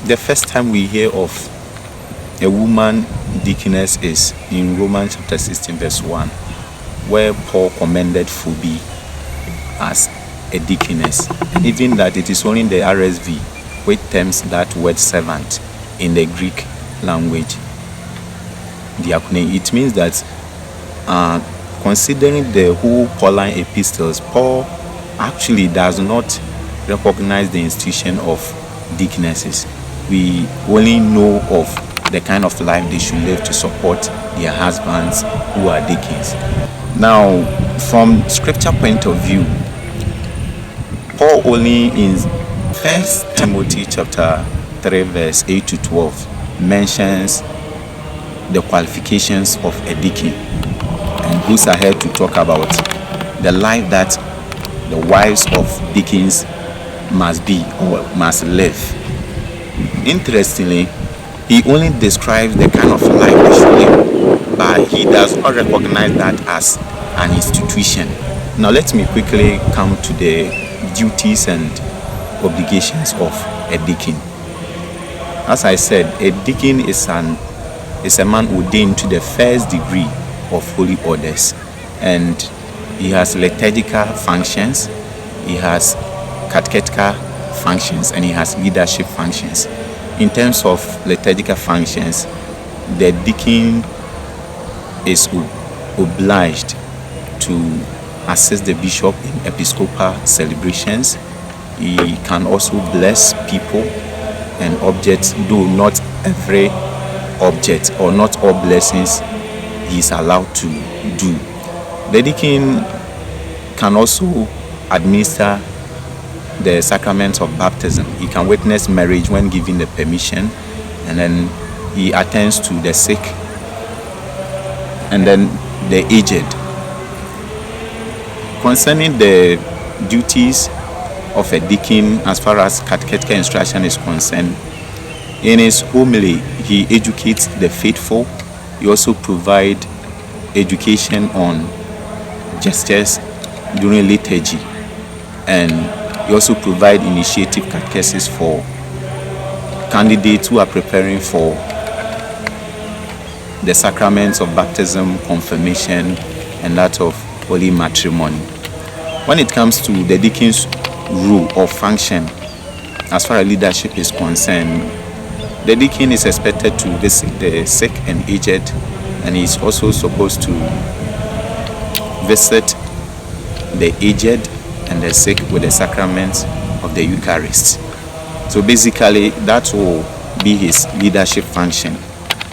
the first time we hear of a woman deaconess is in Romans chapter 16 verse 1, where Paul commended Phoebe as a deaconess. And even that it is only in the RSV which terms that word servant in the Greek language, diakone. It means that considering the whole Pauline epistles, Paul actually does not recognize the institution of deaconesses. We only know of the kind of life they should live to support their husbands who are deacons. Now, from scripture point of view, Paul only in 1 Timothy chapter 3 verse 8 to 12 mentions the qualifications of a deacon, and goes ahead to talk about the life that the wives of deacons must be or must live. Interestingly, he only describes the kind of life they should live, but he does not recognize that as an institution. Now let me quickly come to the duties and obligations of a deacon. As I said, a deacon is a man ordained to the first degree of holy orders, and he has liturgical functions, he has catechetical functions, and he has leadership functions. In terms of liturgical functions, the deacon is obliged to assist the bishop in episcopal celebrations. He can also bless people and objects, though not every object or not all blessings he is allowed to do. The deacon can also administer the sacrament of baptism. He can witness marriage when given the permission, and then he attends to the sick and then the aged. Concerning the duties of a deacon as far as catechetical instruction is concerned, in his homily he educates the faithful. He also provides education on gestures during liturgy, and he also provides initiative catechesis for candidates who are preparing for the sacraments of baptism, confirmation, and that of holy matrimony. When it comes to the deacon's role or function as far as leadership is concerned, the deacon is expected to visit the sick and aged, and he is also supposed to visit the aged and the sick with the sacraments of the Eucharist. So basically that will be his leadership function.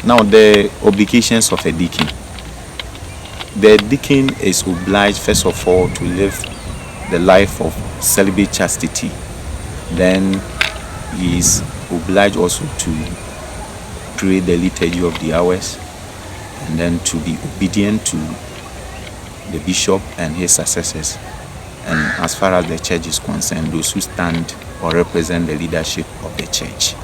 Now, the obligations of a deacon. The deacon is obliged first of all to live the life of celibate chastity. Then he is obliged also to pray the liturgy of the hours, and then to be obedient to the bishop and his successors, and as far as the church is concerned, those who stand or represent the leadership of the church.